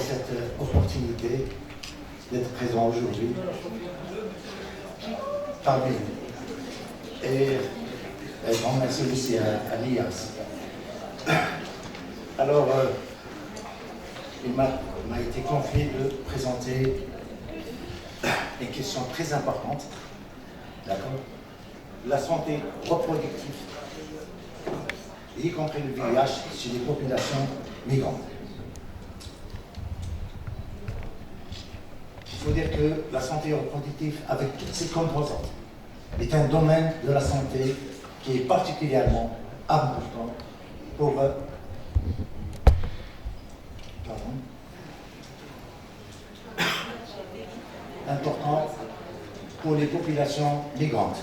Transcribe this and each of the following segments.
cette opportunité d'être présent aujourd'hui parmi vous. Et un grand merci aussi à l'IAS. Alors, il m'a été confié de présenter une question très importante, d'accord? La santé reproductive, y compris le VIH, chez les populations migrantes. Il faut dire que la santé reproductive, avec toutes ses composantes, est un domaine de la santé qui est particulièrement important pour les populations migrantes,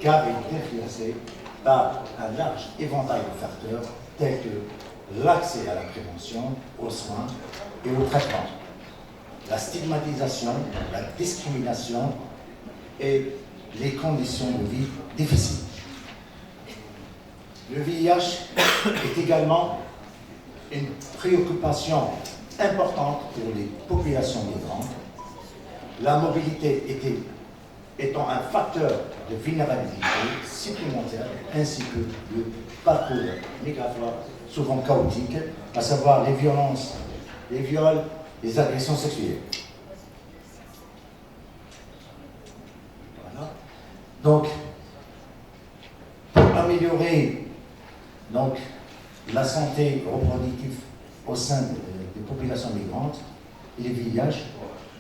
car il est influencé par un large éventail de facteurs tels que l'accès à la prévention, aux soins et aux traitements, la stigmatisation, la discrimination et les conditions de vie difficiles. Le VIH est également une préoccupation importante pour les populations migrantes, la mobilité étant un facteur de vulnérabilité supplémentaire, ainsi que le parcours migratoire souvent chaotique, à savoir les violences, les viols, les agressions sexuelles. Voilà. Donc, pour améliorer la santé reproductive au sein des populations migrantes et les VIH,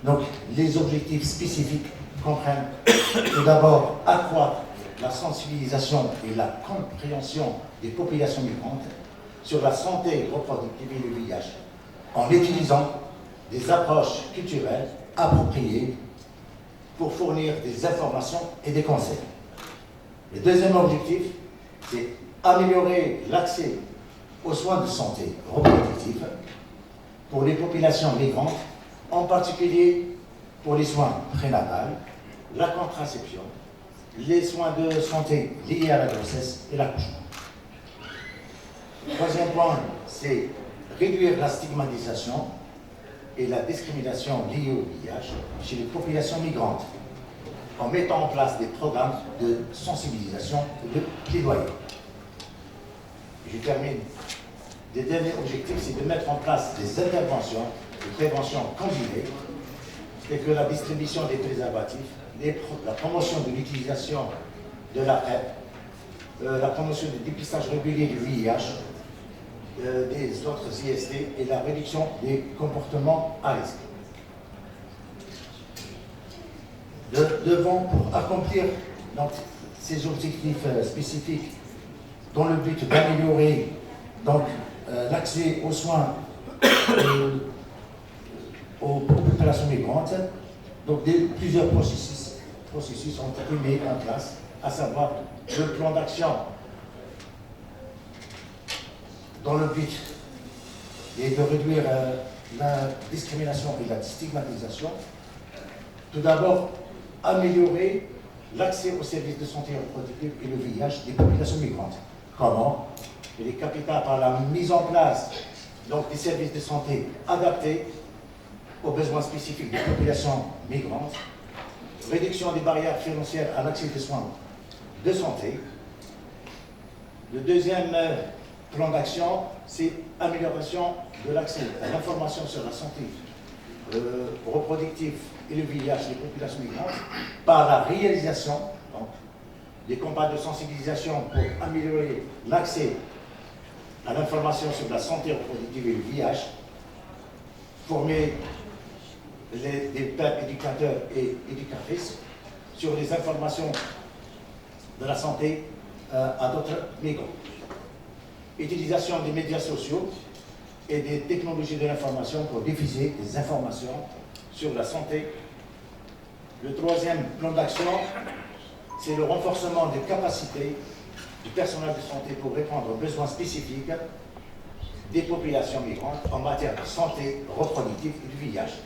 donc les objectifs spécifiques comprennent tout d'abord accroître la sensibilisation et la compréhension des populations migrantes sur la santé reproductive et le VIH en utilisant des approches culturelles appropriées pour fournir des informations et des conseils. Le deuxième objectif, c'est améliorer l'accès aux soins de santé reproductive pour les populations migrantes, en particulier pour les soins prénatals, la contraception, les soins de santé liés à la grossesse et l'accouchement. Le troisième point, c'est réduire la stigmatisation et la discrimination liée au VIH chez les populations migrantes, en mettant en place des programmes de sensibilisation et de plaidoyer. Je termine. Le dernier objectif, c'est de mettre en place des interventions de prévention combinées, telles que la distribution des préservatifs, la promotion de l'utilisation de la PrEP, la promotion du dépistage régulier du VIH, des autres IST et la réduction des comportements à risque. Pour accomplir ces objectifs spécifiques dans le but d'améliorer l'accès aux soins aux populations migrantes, plusieurs processus ont été mis en place, à savoir le plan d'action dans le but de réduire la discrimination et la stigmatisation. Tout d'abord, améliorer l'accès aux services de santé reproductive et le VIH des populations migrantes. Comment? Il est capital par la mise en place des services de santé adaptés aux besoins spécifiques des populations migrantes, réduction des barrières financières à l'accès des soins de santé. Le deuxième plan d'action, c'est amélioration de l'accès à l'information sur la santé reproductive et le VIH des populations migrantes par la réalisation des campagnes de sensibilisation pour améliorer l'accès à l'information sur la santé reproductive et le VIH, former des pères éducateurs et éducatrices sur les informations de la santé à d'autres migrants. Utilisation des médias sociaux et des technologies de l'information pour diffuser des informations sur la santé. Le troisième plan d'action, c'est le renforcement des capacités du personnel de santé pour répondre aux besoins spécifiques des populations migrantes en matière de santé reproductive et du VIH.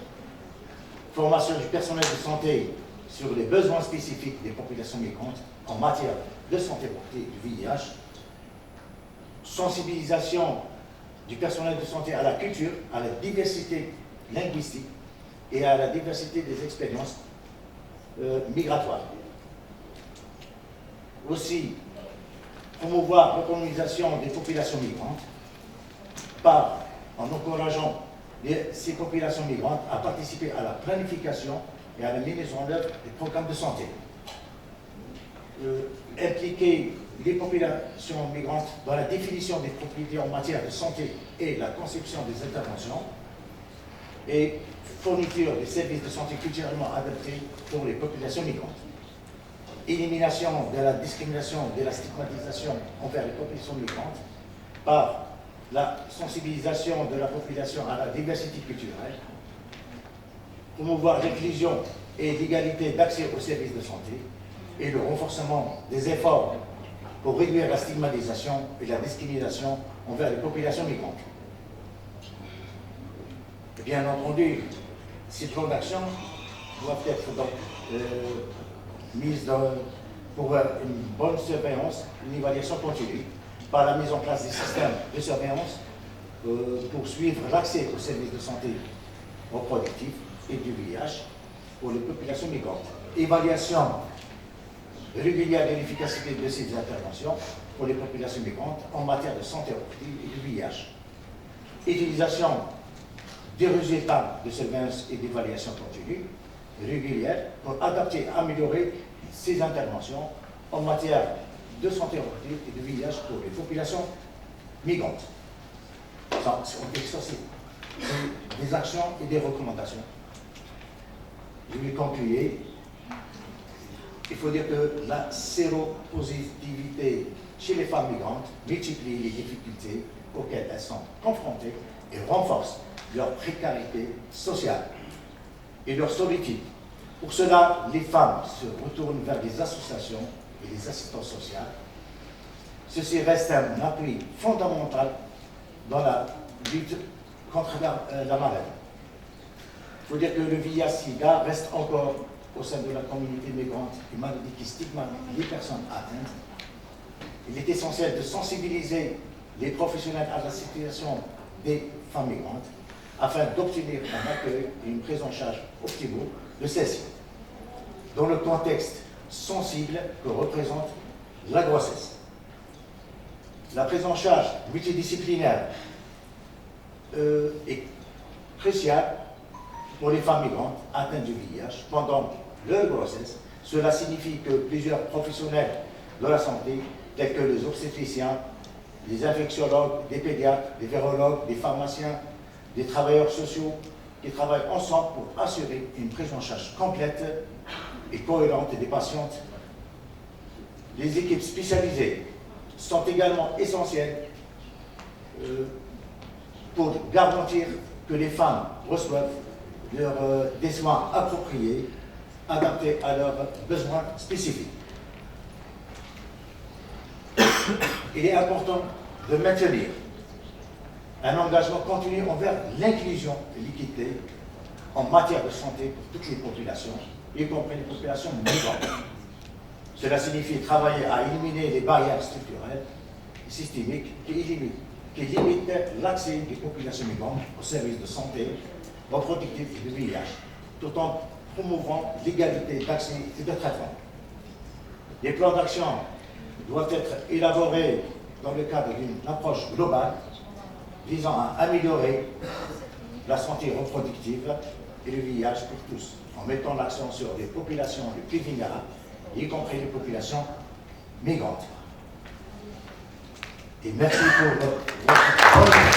Formation du personnel de santé sur les besoins spécifiques des populations migrantes en matière de santé reproductive et du VIH. Sensibilisation du personnel de santé à la culture, à la diversité linguistique et à la diversité des expériences migratoires. Aussi, promouvoir la colonisation des populations migrantes en encourageant ces populations migrantes à participer à la planification et à la mise en œuvre des programmes de santé. Impliquer les populations migrantes dans la définition des propriétés en matière de santé et la conception des interventions et fourniture des services de santé culturellement adaptés pour les populations migrantes. Élimination de la discrimination et de la stigmatisation envers les populations migrantes par la sensibilisation de la population à la diversité culturelle, promouvoir l'inclusion et l'égalité d'accès aux services de santé et le renforcement des efforts pour réduire la stigmatisation et la discrimination envers les populations migrantes. Et bien entendu, ces plans d'action doivent être donc, mis pour une bonne surveillance, une évaluation continue, par la mise en place des systèmes de surveillance pour suivre l'accès aux services de santé reproductifs et du VIH pour les populations migrantes. Évaluation régulière de l'efficacité de ces interventions pour les populations migrantes en matière de santé reproductive et du VIH. Utilisation des résultats de surveillance et d'évaluation continue régulière pour adapter et améliorer ces interventions en matière de santé reproductive et de VIH pour les populations migrantes. Ça, c'est des actions et des recommandations. Je vais conclure. Il faut dire que la séropositivité chez les femmes migrantes multiplie les difficultés auxquelles elles sont confrontées et renforce leur précarité sociale et leur solitude. Pour cela, les femmes se retournent vers des associations et des assistantes sociales. Ceci reste un appui fondamental dans la lutte contre la maladie. Il faut dire que le VIH-Sida reste encore au sein de la communauté migrante une maladie qui stigmatise les personnes atteintes. Il est essentiel de sensibiliser les professionnels à la situation des femmes migrantes afin d'obtenir un accueil et une prise en charge optimale de celles-ci, dans le contexte sensible que représente la grossesse. La prise en charge multidisciplinaire est cruciale pour les femmes migrantes atteintes du VIH pendant leur grossesse. Cela signifie que plusieurs professionnels de la santé, tels que les obstétriciens, les infectiologues, des pédiatres, des virologues, des pharmaciens, des travailleurs sociaux, qui travaillent ensemble pour assurer une prise en charge complète et cohérente des patientes. Les équipes spécialisées sont également essentielles pour garantir que les femmes reçoivent des soins appropriés, adaptés à leurs besoins spécifiques. Il est important de maintenir un engagement continu envers l'inclusion et l'équité en matière de santé pour toutes les populations, y compris les populations migrantes. Cela signifie travailler à éliminer les barrières structurelles et systémiques qui limitent l'accès des populations migrantes aux services de santé reproductifs et de VIH, tout en promouvant l'égalité d'accès et de traitement. Les plans d'action doivent être élaborés dans le cadre d'une approche globale visant à améliorer la santé reproductive et le VIH pour tous, en mettant l'accent sur les populations les plus vulnérables, y compris les populations migrantes. Et merci pour votre